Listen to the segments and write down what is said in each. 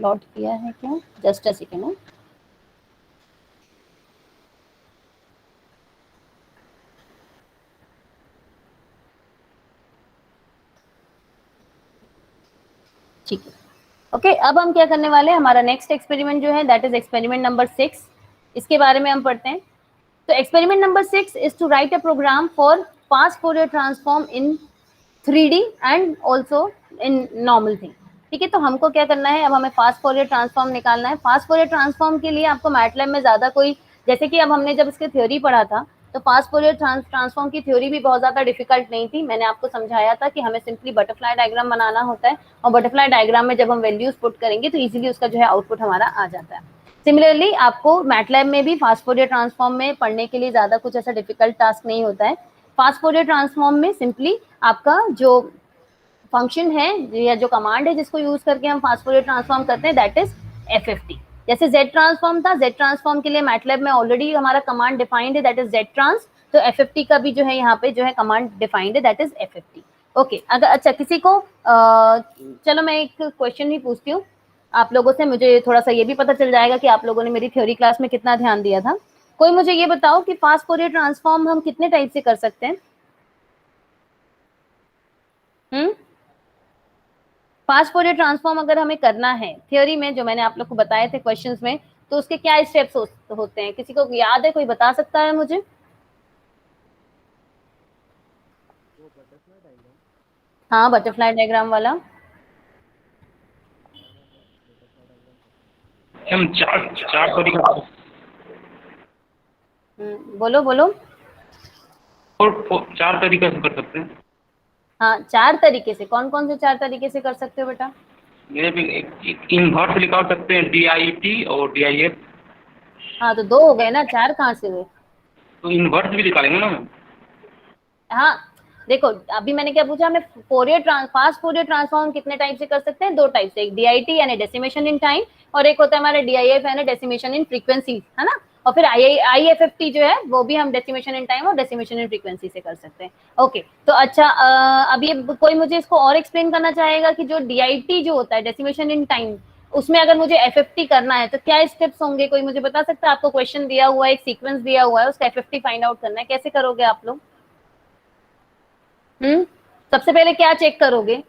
Plot किया है क्या? Just a second. ठीक है, ओके। अब हम क्या करने वाले हैं, हमारा नेक्स्ट एक्सपेरिमेंट जो है दैट इज एक्सपेरिमेंट नंबर 6। इसके बारे में हम पढ़ते हैं। तो experiment number 6 is to write a program for fast Fourier transform in 3D and also in normal thing. ठीक है, तो हमको क्या करना है, अब हमें फास्ट फोरियर ट्रांसफॉर्म निकालना है। फास्ट फोरियर ट्रांसफॉर्म के लिए आपको मैटलैब में ज्यादा कोई, जैसे कि अब हमने जब इसके थ्योरी पढ़ा था तो फास्ट फोरियर ट्रांसफॉर्म की थ्योरी भी बहुत ज्यादा डिफिकल्ट नहीं थी। मैंने आपको समझाया था कि हमें सिंपली बटरफ्लाई डायग्राम बनाना होता है और बटरफ्लाई डायग्राम में जब हम वैल्यूज पुट करेंगे तो इजीली उसका जो है आउटपुट हमारा आ जाता है। सिमिलरली आपको मैटलैब में भी फास्ट फोरियर ट्रांसफॉर्म में पढ़ने के लिए ज्यादा कुछ ऐसा डिफिकल्ट टास्क नहीं होता है। फास्ट फोरियर ट्रांसफॉर्म में सिंपली आपका जो फंक्शन है या जो कमांड है जिसको यूज करके हम फास्ट फोरियर ट्रांसफॉर्म करते हैं दैट इज एफएफटी। जैसे जेड ट्रांसफॉर्म था, जेड ट्रांसफॉर्म के लिए मैटलैब में ऑलरेडी हमारा कमांड डिफाइंड है दैट इज जेड ट्रांस। तो एफएफटी का भी जो है यहाँ पे जो है कमांड डिफाइंड है दैट इज एफएफटी। ओके, अगर अच्छा किसी को चलो मैं एक क्वेश्चन ही पूछती हूँ आप लोगों से, मुझे थोड़ा सा ये भी पता चल जाएगा कि आप लोगों ने मेरी थ्योरी क्लास में कितना ध्यान दिया था। कोई मुझे ये बताओ कि फास्ट फोरियर ट्रांसफॉर्म हम कितने टाइप से कर सकते हैं? फास्ट फोरियर ट्रांसफॉर्म अगर हमें करना है थ्योरी में, जो मैंने आप लोग को बताए थे क्वेश्चंस में, तो उसके क्या स्टेप्स होते हैं? किसी को याद है, कोई बता सकता है मुझे? हाँ, बटरफ्लाई डायग्राम वाला। हम चार चार तरीका बोलो बोलो। और चार तरीका से कर सकते हैं। हाँ, 4 तरीके से। कौन कौन से 4 तरीके से कर सकते हो बेटा? मेरे भी इन्वर्स निकाल सकते हैं, DIT और DIF। हाँ, तो 2 हो गए ना, 4 कहाँ से हुए? तो इन्वर्स भी निकालेंगे ना मैम? हाँ, देखो अभी मैंने क्या पूछा, हमें फास्ट फोरियर ट्रांसफॉर्म कितने टाइप से कर सकते हैं? 2 टाइप से, एक DIT यानी डेसिमेशन इन टाइम, और एक होता है हमारा DIF यानी डेसिमेशन इन फ्रीक्वेंसी, है ना। और फिर IFFT जो है वो भी हम डेसिमेशन इन टाइम और डेसिमेशन इन फ्रीक्वेंसी से कर सकते हैं। ओके, तो अच्छा अब ये कोई मुझे इसको और एक्सप्लेन करना चाहेगा कि जो DIT जो होता है डेसिमेशन इन टाइम, उसमें अगर मुझे FFT करना है तो क्या स्टेप्स होंगे? कोई मुझे बता सकता है? आपको क्वेश्चन दिया हुआ है, एक सीक्वेंस दिया हुआ है, उसका FFT फाइंड आउट करना है, कैसे करोगे आप लोग? सबसे पहले क्या चेक करोगे?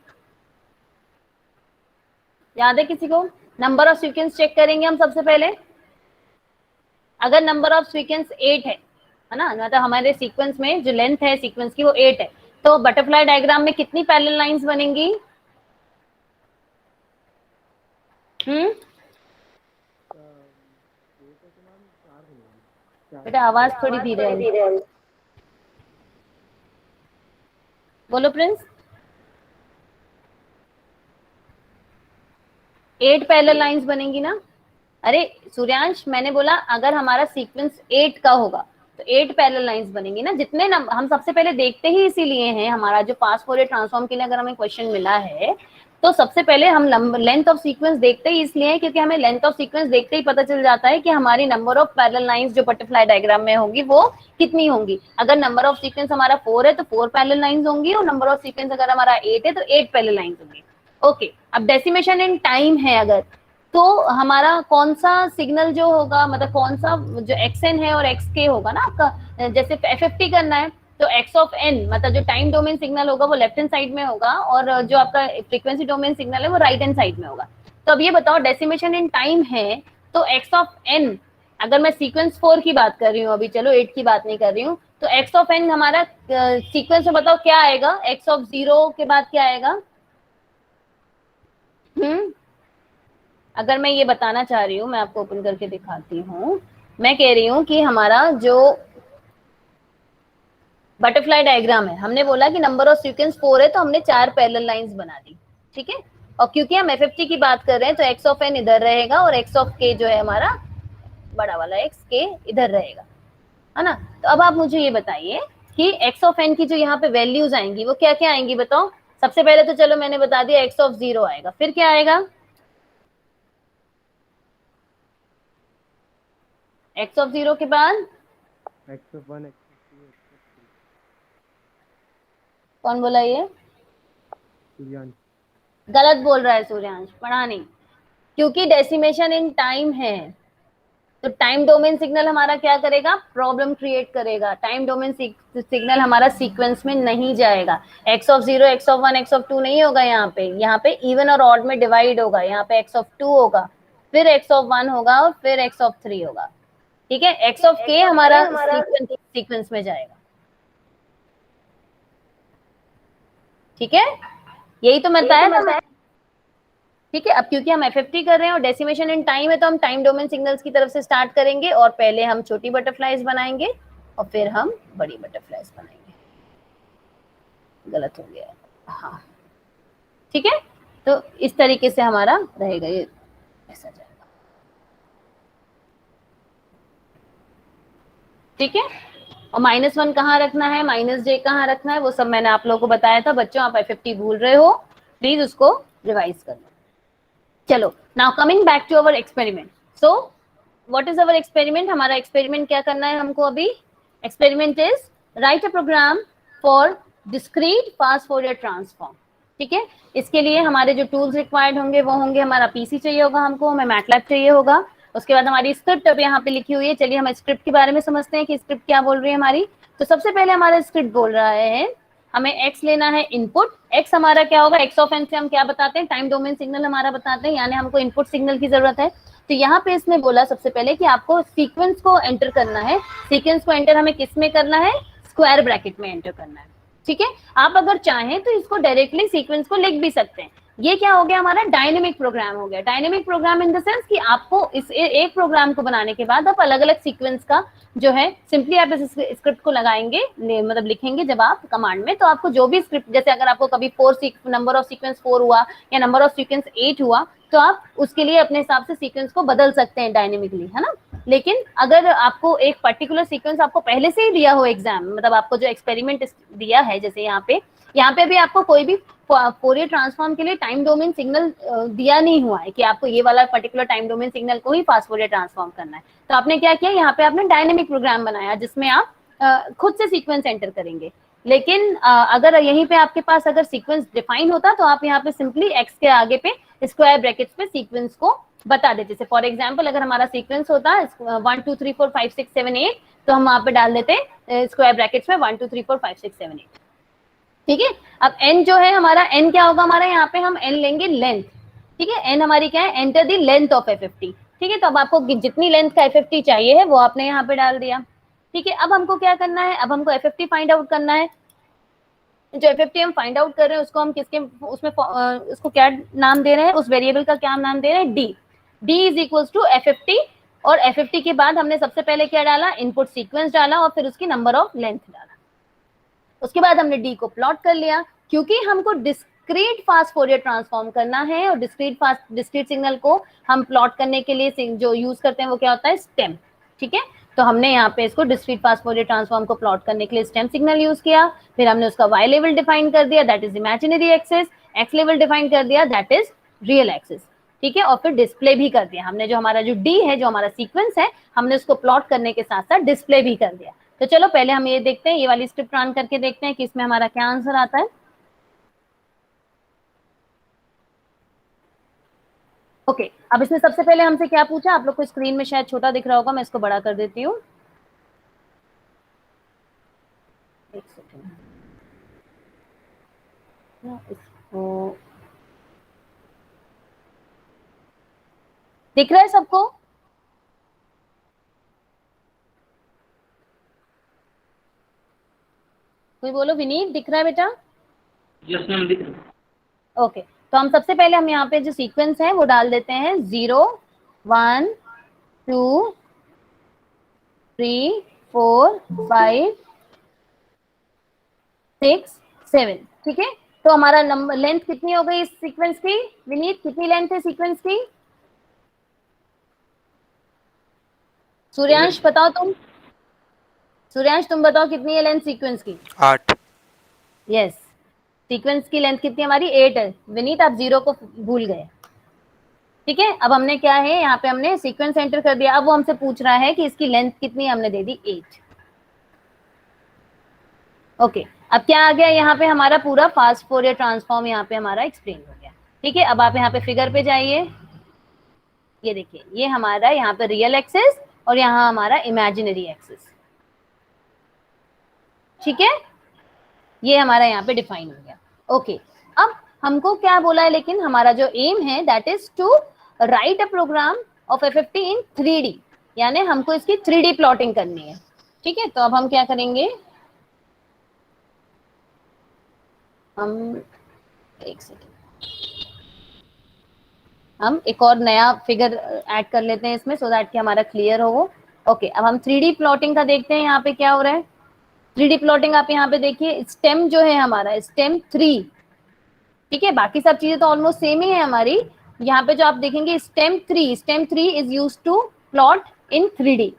याद है किसी को? नंबर ऑफ सीक्वेंस चेक करेंगे हम सबसे पहले। अगर नंबर ऑफ सीक्वेंस 8 है ना, मतलब हमारे सीक्वेंस में जो लेंथ है सीक्वेंस की वो 8 है, तो बटरफ्लाई डायग्राम में कितनी पैरेलल लाइंस बनेंगी? बेटा आवाज थोड़ी धीरे है, बोलो प्रिंस। 8 पैरेलल लाइंस बनेंगी ना? अरे सूर्यांश, मैंने बोला अगर हमारा सीक्वेंस 8 का होगा तो 8 पैरेलल लाइंस बनेंगी ना। जितने हम सबसे पहले देखते ही इसीलिए हैं, हमारा जो फास्ट फोरियर ट्रांसफॉर्म के लिए अगर हमें क्वेश्चन मिला है तो सबसे पहले हम लेंथ ऑफ सीक्वेंस देखते ही इसलिए है क्योंकि हमें लेंथ ऑफ सीक्वेंस देखते ही पता चल जाता है कि हमारी नंबर ऑफ पैरेलल लाइंस जो बटरफ्लाई डायग्राम में होंगी वो कितनी होंगी। अगर नंबर ऑफ सीक्वेंस हमारा 4 है तो 4 पैरेलल लाइंस होंगी, और नंबर ऑफ सीक्वेंस अगर हमारा 8 है तो 8 पैरेलल लाइंस होंगी। ओके, अब डेसिमेशन इन टाइम है अगर, तो हमारा कौन सा सिग्नल जो होगा, मतलब कौन सा जो xn है और xk होगा ना आपका, जैसे FFT करना है तो x ऑफ n मतलब जो टाइम डोमेन सिग्नल होगा वो लेफ्ट हैंड साइड में होगा, और जो आपका फ्रीक्वेंसी डोमेन सिग्नल है वो राइट हैंड साइड में होगा। तो अब ये बताओ डेसिमेशन इन टाइम है तो x ऑफ n, अगर मैं सीक्वेंस 4 की बात कर रही हूँ अभी, चलो 8 की बात नहीं कर रही हूँ, तो x ऑफ n हमारा सीक्वेंस में बताओ क्या आएगा? x ऑफ 0 के बाद क्या आएगा? अगर मैं ये बताना चाह रही हूँ, मैं आपको ओपन करके दिखाती हूँ। मैं कह रही हूँ कि हमारा जो बटरफ्लाई डायग्राम है, हमने बोला कि नंबर ऑफ सीक्वेंस 4 है तो हमने 4 पैरेलल लाइंस बना दी, ठीक है। और क्योंकि हम FFT की बात कर रहे हैं तो x ऑफ n इधर रहेगा और x ऑफ k जो है हमारा बड़ा वाला x k इधर रहेगा, है ना। तो अब आप मुझे ये बताइए कि x ऑफ n की जो यहाँ पे वैल्यूज आएंगी वो क्या क्या आएंगी बताओ। सबसे पहले तो चलो मैंने बता दिया x ऑफ 0 आएगा, फिर क्या आएगा? x ऑफ 0 के बाद x of one, x of two, x of three. कौन बोला ये? सूर्यांश। गलत बोल रहा है सूर्यांश, पढ़ा नहीं। क्योंकि डेसिमेशन इन टाइम है, तो टाइम डोमेन सिग्नल हमारा क्या करेगा, प्रॉब्लम क्रिएट करेगा। टाइम डोमेन सिग्नल हमारा सीक्वेंस में नहीं जाएगा। x of 0, x of 1, x of 2 नहीं होगा यहाँ पे इवन और ऑड में डिवाइड होगा। यहाँ पे x ऑफ 2 होगा, फिर x ऑफ 1 होगा और फिर x ऑफ 3 होगा। ठीक है, x ऑफ k हमारा सीक्वेंस में जाएगा। ठीक है, यही तो बताया था। ठीक है, अब क्योंकि हम एफएफटी कर रहे हैं और डेसिमेशन इन टाइम है, तो हम टाइम डोमेन सिग्नल्स की तरफ से स्टार्ट करेंगे और पहले हम छोटी बटरफ्लाइज बनाएंगे और फिर हम बड़ी बटरफ्लाइज बनाएंगे। गलत हो गया, हाँ ठीक है, तो इस तरीके से हमारा रहेगा, ये ऐसा जाएगा। ठीक है, और -1 कहाँ रखना है, -j कहाँ रखना है, वो सब मैंने आप लोगों को बताया था। बच्चों आप एफएफटी भूल रहे हो, प्लीज उसको रिवाइज कर लो। चलो, now coming back to our experiment. So what is our experiment, हमारा एक्सपेरिमेंट क्या करना है हमको अभी। Experiment is write a program for discrete fast Fourier transform. ठीक है, इसके लिए हमारे जो टूल्स रिक्वायर्ड होंगे वो होंगे, हमारा पीसी चाहिए होगा हमको, हमें मैटलैब चाहिए होगा। उसके बाद हमारी स्क्रिप्ट अब यहाँ पे लिखी हुई है। चलिए हम स्क्रिप्ट के बारे में समझते हैं कि स्क्रिप्ट क्या बोल रही है हमारी। तो सबसे पहले हमारा स्क्रिप्ट बोल रहा है हमें x लेना है इनपुट। x हमारा क्या होगा, x ऑफ n से हम क्या बताते हैं, टाइम डोमेन सिग्नल हमारा बताते हैं, यानी हमको इनपुट सिग्नल की जरूरत है। तो यहाँ पे इसने बोला सबसे पहले कि आपको सीक्वेंस को एंटर करना है। सीक्वेंस को एंटर हमें किस में करना है, स्क्वायर ब्रैकेट में एंटर करना है। ठीक है, आप अगर चाहें तो इसको डायरेक्टली सीक्वेंस को लिख भी सकते हैं। ये क्या हो गया, हमारा डायनेमिक प्रोग्राम हो गया। Dynamic program in the sense कि आपको इस एक प्रोग्राम को बनाने के बाद आप अलग अलग सीक्वेंस का जो है सिंपली आप इस स्क्रिप्ट को लगाएंगे, मतलब लिखेंगे जब आप कमांड में, तो आपको जो भी स्क्रिप्ट, जैसे अगर आपको कभी नंबर ऑफ सीक्वेंस 4 हुआ या नंबर ऑफ सीक्वेंस 8 हुआ, तो आप उसके लिए अपने हिसाब से सीक्वेंस को बदल सकते हैं डायनेमिकली, है ना। लेकिन अगर आपको एक पर्टिकुलर सीक्वेंस आपको पहले से ही दिया हो एग्जाम, मतलब आपको जो एक्सपेरिमेंट दिया है, जैसे यहाँ पे भी आपको कोई भी फोरियर ट्रांसफॉर्म के लिए टाइम डोमेन सिग्नल दिया नहीं हुआ है कि आपको ये वाला पर्टिकुलर टाइम डोमेन सिग्नल को ही फास्ट फोरियर ट्रांसफॉर्म करना है। तो आपने क्या किया, यहाँ पे आपने डायनेमिक प्रोग्राम बनाया जिसमें आप खुद से सीक्वेंस एंटर करेंगे। लेकिन अगर यहीं पे आपके पास अगर सीक्वेंस डिफाइन होता तो आप यहाँ पे सिंपली एक्स के आगे पे स्क्वायर ब्रैकेट्स पे सीक्वेंस को बता देते। जैसे फॉर एग्जाम्पल अगर हमारा सीक्वेंस होता 1 2 3 4 5 6 7 8, तो हम वहां पे डाल देते स्क्वायर ब्रैकेट्स में 1 2 3 4 5 6 7 8। ठीक है, अब n जो है हमारा, n क्या होगा हमारा, यहाँ पे हम n लेंगे लेंथ। ठीक है, n हमारी क्या है, enter the length of FFT. ठीक है, तो अब आपको जितनी लेंथ का एफएफटी चाहिए है वो आपने यहाँ पे डाल दिया। ठीक है, अब हमको क्या करना है, अब हमको एफएफटी फाइंड आउट करना है। जो एफएफटी हम फाइंड आउट कर रहे हैं उसको हम किसके उसमें उसको क्या नाम दे रहे हैं, उस वेरिएबल का क्या नाम दे रहे हैं, D. D is equal to FFT, और एफएफटी के बाद हमने सबसे पहले क्या डाला, इनपुट सीक्वेंस डाला और फिर उसकी नंबर ऑफ लेंथ डाला। उसके बाद हमने डी को प्लॉट कर लिया, क्योंकि हमको डिस्क्रीट फास्ट फोरियर ट्रांसफॉर्म करना है, और डिस्क्रीट सिग्नल को हम प्लॉट करने के लिए जो यूज करते हैं वो क्या होता है, स्टेम। ठीक है, तो हमने यहाँ पे इसको डिस्क्रीट फास्ट फोरियर ट्रांसफॉर्म को प्लॉट करने के लिए स्टेम सिग्नल यूज किया। फिर हमने उसका वाई लेवल डिफाइन कर दिया, that is imaginary axis. X level define कर दिया, दैट इज रियल एक्सिस। ठीक है, और फिर डिस्प्ले भी कर दिया हमने, जो हमारा जो डी है, जो हमारा सीक्वेंस है, हमने उसको प्लॉट करने के साथ साथ डिस्प्ले भी कर दिया। तो चलो पहले हम ये देखते हैं, ये वाली स्क्रिप्ट रन करके देखते हैं कि इसमें हमारा क्या आंसर आता है। ओके, अब इसमें सबसे पहले हमसे क्या पूछा, आप लोग को स्क्रीन में शायद छोटा दिख रहा होगा, मैं इसको बड़ा कर देती हूँ। एक सेकेंड, इसको दिख रहा है सबको? कोई बोलो, विनीत दिख रहा है बेटा? यस मैम, दिख रहा है। ओके, तो हम सबसे पहले हम यहाँ पे जो सीक्वेंस है वो डाल देते हैं 0 1 2 3 4 5 6 7। ठीक है, तो हमारा नंबर लेंथ कितनी हो गई इस सीक्वेंस की, विनीत कितनी लेंथ है सीक्वेंस की? सूर्यांश बताओ तुम, सूर्यांश तुम बताओ कितनी है लेंथ सीक्वेंस की? 8। यस, सीक्वेंस की लेंथ कितनी हमारी 8 है। विनीत आप 0 को भूल गए। ठीक है, अब हमने क्या है, यहाँ पे हमने सीक्वेंस एंटर कर दिया। अब वो हमसे पूछ रहा है कि इसकी लेंथ कितनी है, हमने दे दी 8। ओके, अब क्या आ गया, यहाँ पे हमारा पूरा फास्ट फोरियर ट्रांसफॉर्म यहाँ पे हमारा एक्सप्लेन हो गया। ठीक है, अब आप यहाँ पे फिगर पे जाइए। ये देखिए, ये हमारा यहाँ पे रियल एक्सिस और यहाँ हमारा इमेजिनरी एक्सिस, ठीक है, ये हमारा यहाँ पे डिफाइन हो गया। ओके, अब हमको क्या बोला है, लेकिन हमारा जो एम है that is to write a program of FFT in 3D, यानी हमको इसकी 3D प्लॉटिंग करनी है, ठीक है। तो अब हम क्या करेंगे, हम एक सेकेंड, हम एक और नया फिगर ऐड कर लेते हैं इसमें, सो दैट कि हमारा क्लियर हो वो। ओके, अब हम 3D प्लॉटिंग का देखते हैं यहाँ पे क्या हो रहा है। 3D प्लॉटिंग आप यहाँ पे देखिए, स्टेम जो है हमारा स्टेम 3, ठीक है, बाकी सब चीजें तो ऑलमोस्ट सेम ही है हमारी। यहाँ पे जो आप देखेंगे stem 3 is use to plot in 3D,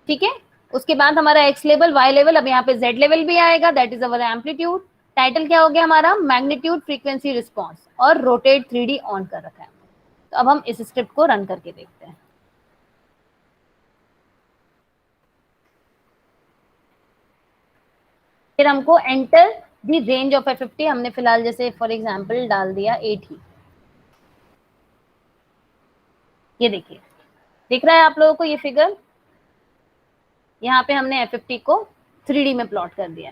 ठीक है। उसके बाद हमारा एक्स लेवल, वाई लेवल, अब यहाँ पे जेड लेवल भी आएगा, that is our amplitude. Title क्या हो गया हमारा, मैग्नीट्यूड फ्रीक्वेंसी रिस्पॉन्स, और रोटेट 3D ऑन कर रखा है। तो अब हम इस स्क्रिप्ट को रन करके देखते हैं। फिर हमको enter the range of FFT, हमने फिलहाल जैसे फॉर एग्जांपल डाल दिया 80। ये देखिए, दिख रहा है आप लोगों को ये फिगर, यहाँ पे हमने FFT को 3D में प्लॉट कर दिया,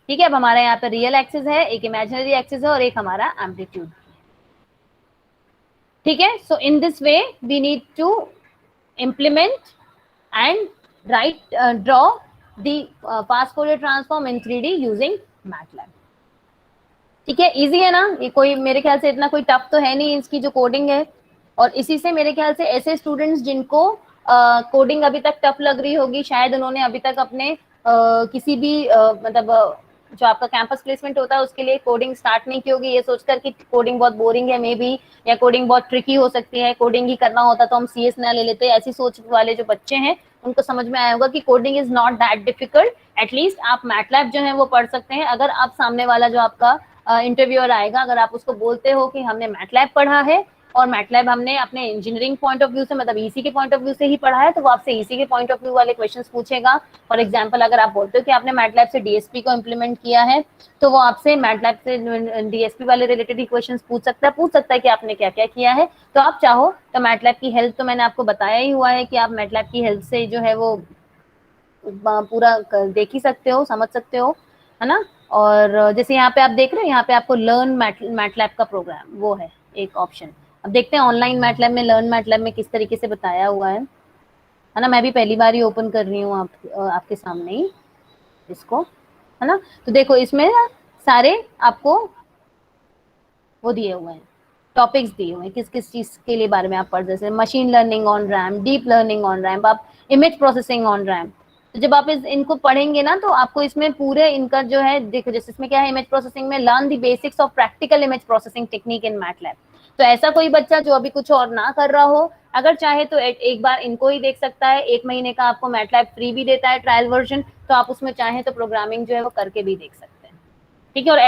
ठीक है। अब हमारा यहाँ पे रियल एक्सिस है, एक इमेजिनरी एक्सिस है और एक हमारा एम्पलीट्यूड, ठीक है। So in this way we need to implement and write draw the fast Fourier transform in 3D using MATLAB, ठीक है। इजी है ना ये, कोई मेरे ख्याल से इतना कोई टफ तो है नहीं इसकी जो कोडिंग है। और इसी से मेरे ख्याल से ऐसे स्टूडेंट्स जिनको कोडिंग अभी तक टफ लग रही होगी, शायद उन्होंने अभी तक अपने किसी भी मतलब जो आपका कैंपस प्लेसमेंट होता है उसके लिए कोडिंग स्टार्ट नहीं की होगी, ये सोचकर कि कोडिंग बहुत बोरिंग है मे बी, या कोडिंग बहुत ट्रिकी हो सकती है, कोडिंग ही करना होता तो हम CS ना ले लेते। ऐसी सोच वाले जो बच्चे हैं उनको समझ में आया होगा कि coding is not that difficult, at least आप मैटलैब जो है वो पढ़ सकते हैं। अगर आप सामने वाला जो आपका इंटरव्यूअर आएगा, अगर आप उसको बोलते हो कि हमने मैटलैब पढ़ा है और मैटलैब हमने अपने इंजीनियरिंग पॉइंट ऑफ व्यू से, मतलब ईसी के पॉइंट ऑफ व्यू से ही पढ़ा है, तो वो आपसे ईसी के पॉइंट ऑफ व्यू वाले क्वेश्चंस पूछेगा। फॉर एग्जांपल, अगर आप बोलते हो कि आपने मैटलैब से डीएसपी को इम्प्लीमेंट किया है, तो वो आपसे मैटलैब से डीएसपी वाले रिलेटेड ही क्वेश्चंस पूछ सकता है कि आपने क्या क्या किया है। तो आप चाहो तो मैटलैब की हेल्प तो मैंने आपको बताया ही हुआ है कि आप मैटलैब की हेल्प से जो है वो पूरा देख ही सकते हो, समझ सकते हो, है ना। और जैसे यहाँ पे आप देख रहे हो, यहाँ पे आपको लर्न मैटलैब का प्रोग्राम वो है एक ऑप्शन। अब देखते हैं ऑनलाइन मैटलैब में, लर्न मैटलैब में किस तरीके से बताया हुआ है ना। मैं भी पहली बार ही ओपन कर रही हूँ आपके सामने ही इसको, है ना। तो देखो इसमें सारे आपको वो दिए हुए हैं, टॉपिक्स दिए हुए हैं, किस किस चीज के लिए बारे में आप पढ़, जैसे machine learning on RAM, deep learning on RAM, आप इमेज प्रोसेसिंग ऑन रैम। तो जब आप इनको पढ़ेंगे ना, तो आपको इसमें पूरे इनका जो है, देखो जैसे इसमें क्या है, इमेज प्रोसेसिंग में learn the basics of practical image processing technique in MATLAB. तो ऐसा कोई बच्चा जो अभी कुछ और ना कर रहा हो, अगर चाहे तो एक बार इनको ही देख सकता है। 1 महीने का आपको मैटलैब फ्री भी देता है ट्रायल वर्जन, तो आप उसमें चाहे तो प्रोग्रामिंग जो है वो करके भी देख सकते हैं, ठीक है। और